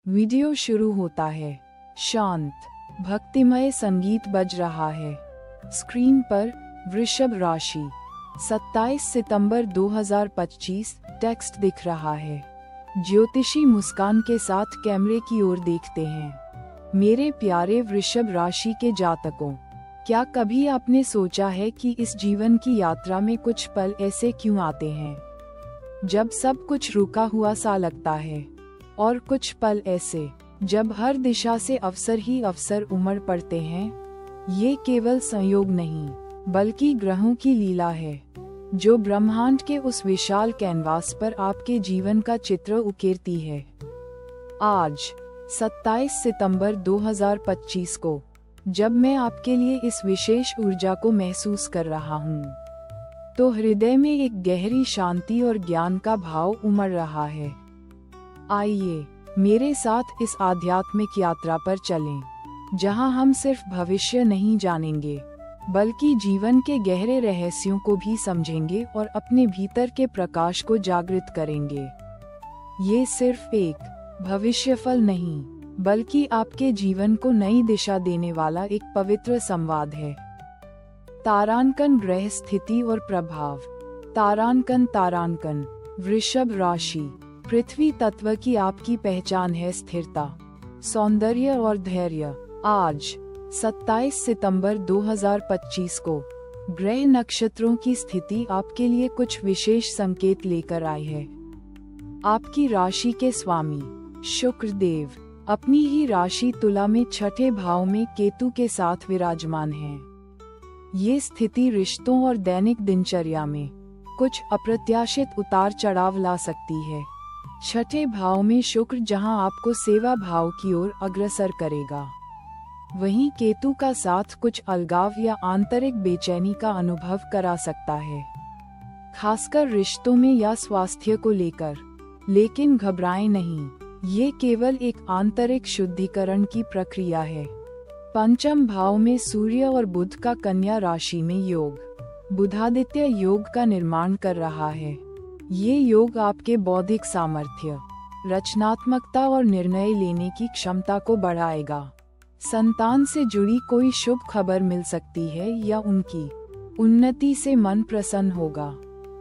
Video शुरू होता है। शांत, भक्तिमय संगीत बज रहा है। स्क्रीन पर वृषभ राशि 27 सितंबर 2025 टेक्स्ट दिख रहा है। ज्योतिषी मुस्कान के साथ कैमरे की ओर देखते हैं। मेरे प्यारे वृषभ राशि के जातकों, क्या कभी आपने सोचा है कि इस जीवन की यात्रा में कुछ पल ऐसे क्यों आते हैं जब सब कुछ रुका हुआ सा लगता है, और कुछ पल ऐसे जब हर दिशा से अवसर ही अवसर उमड़ पड़ते हैं। ये केवल संयोग नहीं, बल्कि ग्रहों की लीला है, जो ब्रह्मांड के उस विशाल कैनवास पर आपके जीवन का चित्र उकेरती है। आज 27 सितंबर 2025 को, जब मैं आपके लिए इस विशेष ऊर्जा को महसूस कर रहा हूँ, तो हृदय में एक गहरी शांति और ज्ञान का भाव उमड़ रहा है। आइए मेरे साथ इस आध्यात्मिक यात्रा पर चलें, जहां हम सिर्फ भविष्य नहीं जानेंगे, बल्कि जीवन के गहरे रहस्यों को भी समझेंगे और अपने भीतर के प्रकाश को जागृत करेंगे। ये सिर्फ एक भविष्यफल नहीं, बल्कि आपके जीवन को नई दिशा देने वाला एक पवित्र संवाद है। तारांकन, ग्रह स्थिति और प्रभाव। तारांकन वृषभ राशि। पृथ्वी तत्व की आपकी पहचान है स्थिरता, सौंदर्य और धैर्य। आज 27 सितंबर 2025 को ग्रह नक्षत्रों की स्थिति आपके लिए कुछ विशेष संकेत लेकर आई है। आपकी राशि के स्वामी शुक्र देव अपनी ही राशि तुला में छठे भाव में केतु के साथ विराजमान हैं। ये स्थिति रिश्तों और दैनिक दिनचर्या में कुछ अप्रत्याशित उतार चढ़ाव ला सकती है। छठे भाव में शुक्र जहां आपको सेवा भाव की ओर अग्रसर करेगा, वहीं केतु का साथ कुछ अलगाव या आंतरिक बेचैनी का अनुभव करा सकता है, खासकर रिश्तों में या स्वास्थ्य को लेकर। लेकिन घबराएं नहीं, ये केवल एक आंतरिक शुद्धिकरण की प्रक्रिया है। पंचम भाव में सूर्य और बुध का कन्या राशि में योग बुधादित्य योग का निर्माण कर रहा है। ये योग आपके बौद्धिक सामर्थ्य, रचनात्मकता और निर्णय लेने की क्षमता को बढ़ाएगा। संतान से जुड़ी कोई शुभ खबर मिल सकती है या उनकी उन्नति से मन प्रसन्न होगा।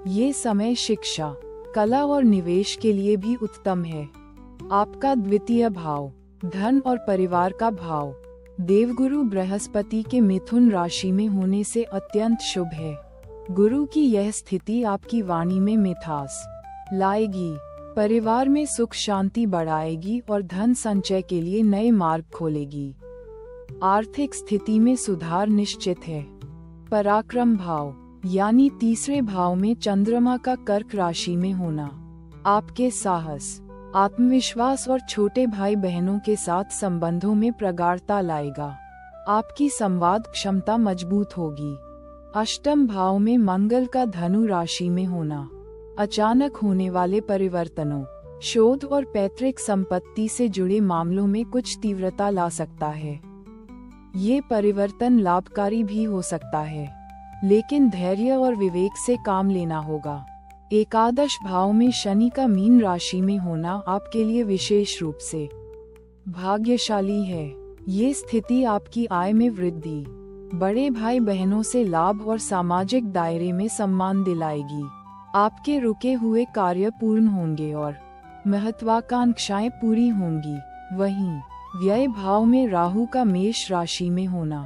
ये समय शिक्षा, कला और निवेश के लिए भी उत्तम है। आपका द्वितीय भाव धन और परिवार का भाव देवगुरु बृहस्पति के मिथुन राशि में होने से अत्यंत शुभ है। गुरु की यह स्थिति आपकी वाणी में मिठास लाएगी, परिवार में सुख शांति बढ़ाएगी और धन संचय के लिए नए मार्ग खोलेगी। आर्थिक स्थिति में सुधार निश्चित है। पराक्रम भाव यानी तीसरे भाव में चंद्रमा का कर्क राशि में होना आपके साहस, आत्मविश्वास और छोटे भाई बहनों के साथ संबंधों में प्रगाढ़ता लाएगा। आपकी संवाद क्षमता मजबूत होगी। अष्टम भाव में मंगल का धनु राशि में होना अचानक होने वाले परिवर्तनों, शोध और पैतृक संपत्ति से जुड़े मामलों में कुछ तीव्रता ला सकता है। ये परिवर्तन लाभकारी भी हो सकता है, लेकिन धैर्य और विवेक से काम लेना होगा। एकादश भाव में शनि का मीन राशि में होना आपके लिए विशेष रूप से भाग्यशाली है। ये स्थिति आपकी आय में वृद्धि, बड़े भाई बहनों से लाभ और सामाजिक दायरे में सम्मान दिलाएगी। आपके रुके हुए कार्य पूर्ण होंगे और महत्वाकांक्षाएं पूरी होंगी। वहीं व्यय भाव में राहु का मेष राशि में होना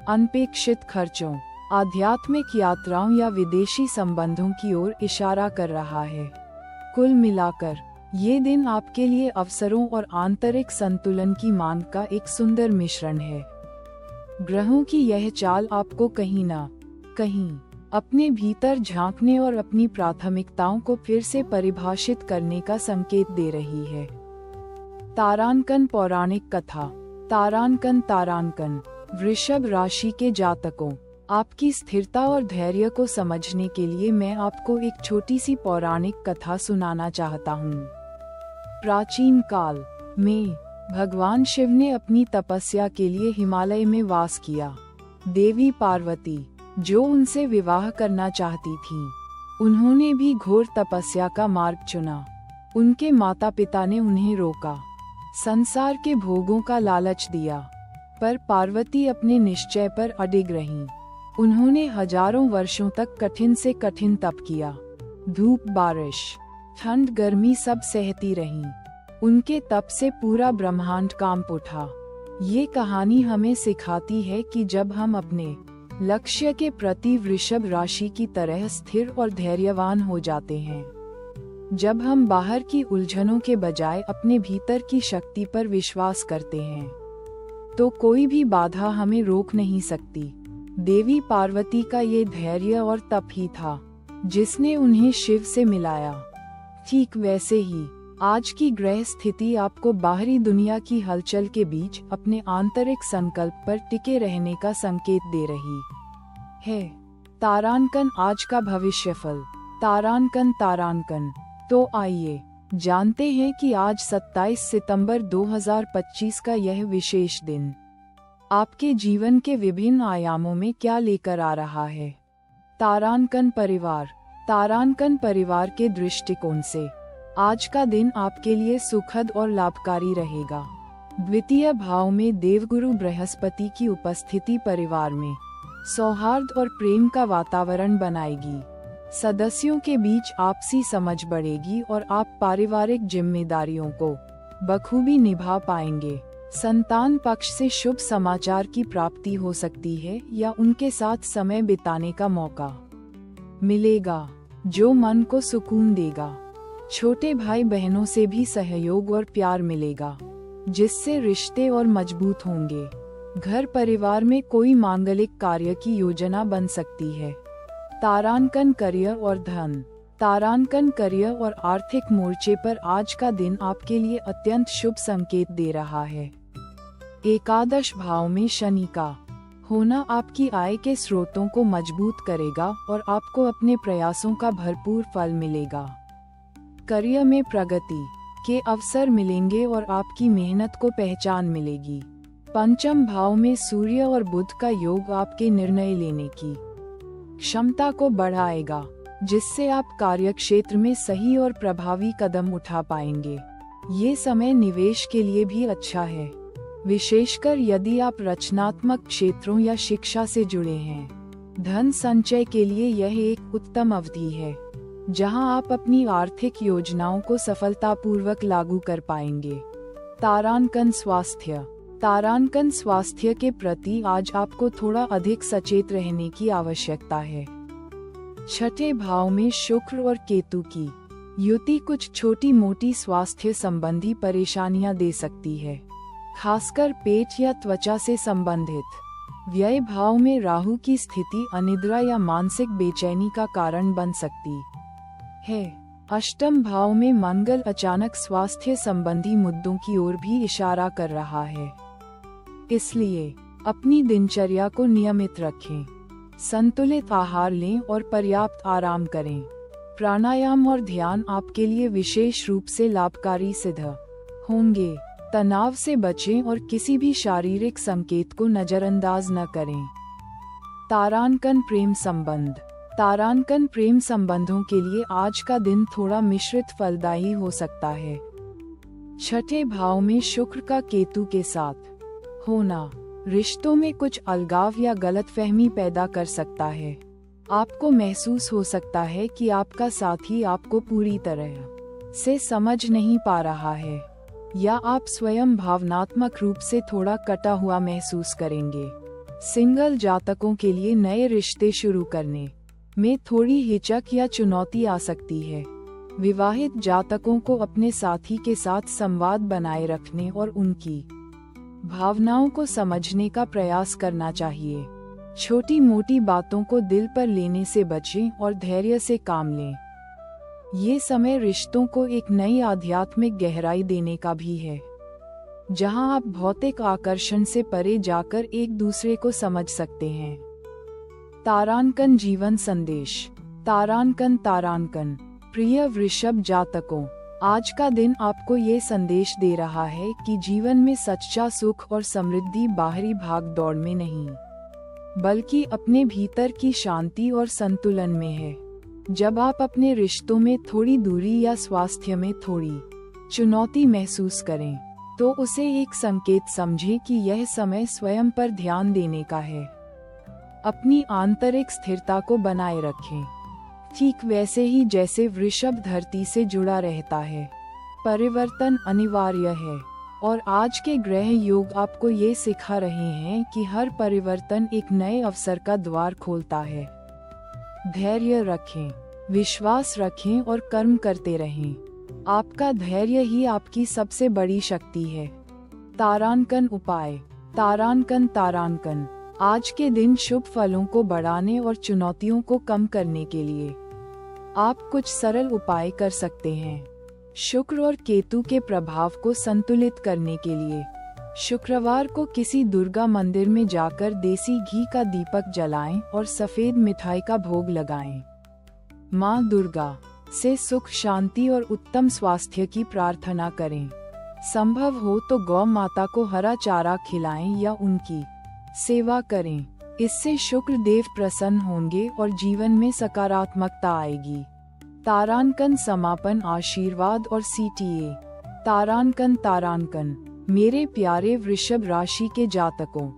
अनपेक्षित खर्चों, आध्यात्मिक यात्राओं या विदेशी संबंधों की ओर इशारा कर रहा है। कुल मिलाकर ये दिन आपके लिए अवसरों और आंतरिक संतुलन की मांग का एक सुंदर मिश्रण है। ग्रहों की यह चाल आपको कहीं ना कहीं अपने भीतर झांकने और अपनी प्राथमिकताओं को फिर से परिभाषित करने का संकेत दे रही है। तारांकन पौराणिक कथा। तारांकन वृषभ राशि के जातकों, आपकी स्थिरता और धैर्य को समझने के लिए मैं आपको एक छोटी सी पौराणिक कथा सुनाना चाहता हूँ। प्राचीन काल में भगवान शिव ने अपनी तपस्या के लिए हिमालय में वास किया। देवी पार्वती, जो उनसे विवाह करना चाहती थीं, उन्होंने भी घोर तपस्या का मार्ग चुना। उनके माता पिता ने उन्हें रोका। संसार के भोगों का लालच दिया, पर पार्वती अपने निश्चय पर अडिग रहीं। उन्होंने हजारों वर्षों तक कठिन से कठिन तप किया। धूप बारिश ठंड गर्मी सब सहती रहीं। उनके तप से पूरा ब्रह्मांड कांप उठा। ये कहानी हमें सिखाती है कि जब हम अपने लक्ष्य के प्रति वृषभ राशि की तरह स्थिर और धैर्यवान हो जाते हैं, जब हम बाहर की उलझनों के बजाय अपने भीतर की शक्ति पर विश्वास करते हैं, तो कोई भी बाधा हमें रोक नहीं सकती। देवी पार्वती का ये धैर्य और तप ही था जिसने उन्हें शिव से मिलाया। ठीक वैसे ही आज की ग्रह स्थिति आपको बाहरी दुनिया की हलचल के बीच अपने आंतरिक संकल्प पर टिके रहने का संकेत दे रही है। तारांकन आज का भविष्यफल। तारांकन। तो आइए जानते हैं कि आज 27 सितंबर 2025 का यह विशेष दिन आपके जीवन के विभिन्न आयामों में क्या लेकर आ रहा है। तारांकन परिवार के दृष्टिकोण से आज का दिन आपके लिए सुखद और लाभकारी रहेगा। द्वितीय भाव में देवगुरु बृहस्पति की उपस्थिति परिवार में सौहार्द और प्रेम का वातावरण बनाएगी। सदस्यों के बीच आपसी समझ बढ़ेगी और आप पारिवारिक जिम्मेदारियों को बखूबी निभा पाएंगे। संतान पक्ष से शुभ समाचार की प्राप्ति हो सकती है या उनके साथ समय बिताने का मौका मिलेगा जो मन को सुकून देगा। छोटे भाई बहनों से भी सहयोग और प्यार मिलेगा जिससे रिश्ते और मजबूत होंगे। घर परिवार में कोई मांगलिक कार्य की योजना बन सकती है। तारांकन करियर और धन। तारांकन करियर और आर्थिक मोर्चे पर आज का दिन आपके लिए अत्यंत शुभ संकेत दे रहा है। एकादश भाव में शनि का होना आपकी आय के स्रोतों को मजबूत करेगा और आपको अपने प्रयासों का भरपूर फल मिलेगा। करियर में प्रगति के अवसर मिलेंगे और आपकी मेहनत को पहचान मिलेगी। पंचम भाव में सूर्य और बुध का योग आपके निर्णय लेने की क्षमता को बढ़ाएगा जिससे आप कार्यक्षेत्र में सही और प्रभावी कदम उठा पाएंगे। ये समय निवेश के लिए भी अच्छा है, विशेषकर यदि आप रचनात्मक क्षेत्रों या शिक्षा से जुड़े हैं। धन संचय के लिए यह एक उत्तम अवधि है जहां आप अपनी आर्थिक योजनाओं को सफलतापूर्वक लागू कर पाएंगे। तारांकन स्वास्थ्य के प्रति आज आपको थोड़ा अधिक सचेत रहने की आवश्यकता है। छठे भाव में शुक्र और केतु की युति कुछ छोटी मोटी स्वास्थ्य संबंधी परेशानियां दे सकती है, खासकर पेट या त्वचा से संबंधित। व्यय भाव में राहु की स्थिति अनिद्रा या मानसिक बेचैनी का कारण बन सकती है। अष्टम भाव में मंगल अचानक स्वास्थ्य संबंधी मुद्दों की ओर भी इशारा कर रहा है, इसलिए अपनी दिनचर्या को नियमित रखें। संतुलित आहार लें और पर्याप्त आराम करें। प्राणायाम और ध्यान आपके लिए विशेष रूप से लाभकारी सिद्ध होंगे। तनाव से बचें और किसी भी शारीरिक संकेत को नजरअंदाज न करें। तारांकन प्रेम संबंधों के लिए आज का दिन थोड़ा मिश्रित फलदायी हो सकता है। छठे भाव में शुक्र का केतु के साथ होना रिश्तों में कुछ अलगाव या गलतफहमी पैदा कर सकता है। आपको महसूस हो सकता है कि आपका साथी आपको पूरी तरह से समझ नहीं पा रहा है, या आप स्वयं भावनात्मक रूप से थोड़ा कटा हुआ महसूस करेंगे। सिंगल जातकों के लिए नए रिश्ते शुरू करने में थोड़ी हिचक या चुनौती आ सकती है। विवाहित जातकों को अपने साथी के साथ संवाद बनाए रखने और उनकी भावनाओं को समझने का प्रयास करना चाहिए। छोटी मोटी बातों को दिल पर लेने से बचें और धैर्य से काम लें। ये समय रिश्तों को एक नई आध्यात्मिक गहराई देने का भी है, जहां आप भौतिक आकर्षण से परे जाकर एक दूसरे को समझ सकते हैं। तारांकन जीवन संदेश। तारांकन प्रिय वृषभ जातकों, आज का दिन आपको ये संदेश दे रहा है कि जीवन में सच्चा सुख और समृद्धि बाहरी भाग दौड़ में नहीं, बल्कि अपने भीतर की शांति और संतुलन में है। जब आप अपने रिश्तों में थोड़ी दूरी या स्वास्थ्य में थोड़ी चुनौती महसूस करें, तो उसे एक संकेत समझे कि यह समय स्वयं पर ध्यान देने का है। अपनी आंतरिक स्थिरता को बनाए रखें, ठीक वैसे ही जैसे वृषभ धरती से जुड़ा रहता है। परिवर्तन अनिवार्य है और आज के ग्रह योग आपको ये सिखा रहे हैं कि हर परिवर्तन एक नए अवसर का द्वार खोलता है। धैर्य रखें, विश्वास रखें और कर्म करते रहें। आपका धैर्य ही आपकी सबसे बड़ी शक्ति है। तारांकन उपाय। तारांकन तारांकन आज के दिन शुभ फलों को बढ़ाने और चुनौतियों को कम करने के लिए आप कुछ सरल उपाय कर सकते हैं। शुक्र और केतु के प्रभाव को संतुलित करने के लिए शुक्रवार को किसी दुर्गा मंदिर में जाकर देसी घी का दीपक जलाएं और सफेद मिठाई का भोग लगाएं। माँ दुर्गा से सुख शांति और उत्तम स्वास्थ्य की प्रार्थना करें। संभव हो तो गौ माता को हरा चारा खिलाएं या उनकी सेवा करें। इससे शुक्र देव प्रसन्न होंगे और जीवन में सकारात्मकता आएगी। तारांकन समापन आशीर्वाद और CTA। तारांकन तारांकन मेरे प्यारे वृषभ राशि के जातकों,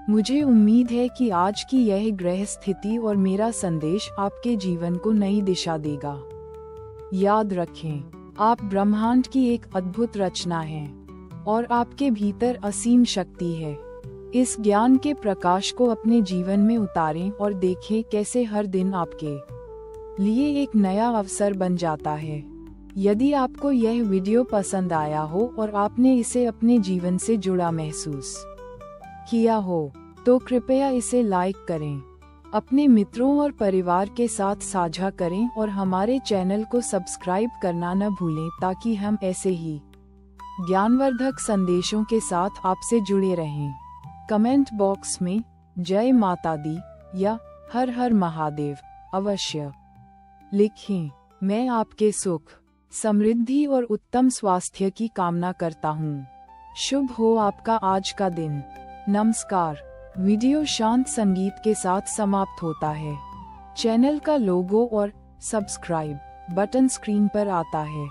मुझे उम्मीद है कि आज की यह ग्रह स्थिति और मेरा संदेश आपके जीवन को नई दिशा देगा। याद रखें, आप ब्रह्मांड की एक अद्भुत रचना हैं और आपके भीतर असीम शक्ति है। इस ज्ञान के प्रकाश को अपने जीवन में उतारें और देखें कैसे हर दिन आपके लिए एक नया अवसर बन जाता है। यदि आपको यह वीडियो पसंद आया हो और आपने इसे अपने जीवन से जुड़ा महसूस किया हो, तो कृपया इसे लाइक करें, अपने मित्रों और परिवार के साथ साझा करें और हमारे चैनल को सब्सक्राइब करना न भूलें ताकि हम ऐसे ही ज्ञानवर्धक संदेशों के साथ आपसे जुड़े रहें। कमेंट बॉक्स में जय माता दी या हर हर महादेव अवश्य लिखें। मैं आपके सुख, समृद्धि और उत्तम स्वास्थ्य की कामना करता हूँ। शुभ हो आपका आज का दिन। नमस्कार। वीडियो शांत संगीत के साथ समाप्त होता है। चैनल का लोगो और सब्सक्राइब बटन स्क्रीन पर आता है।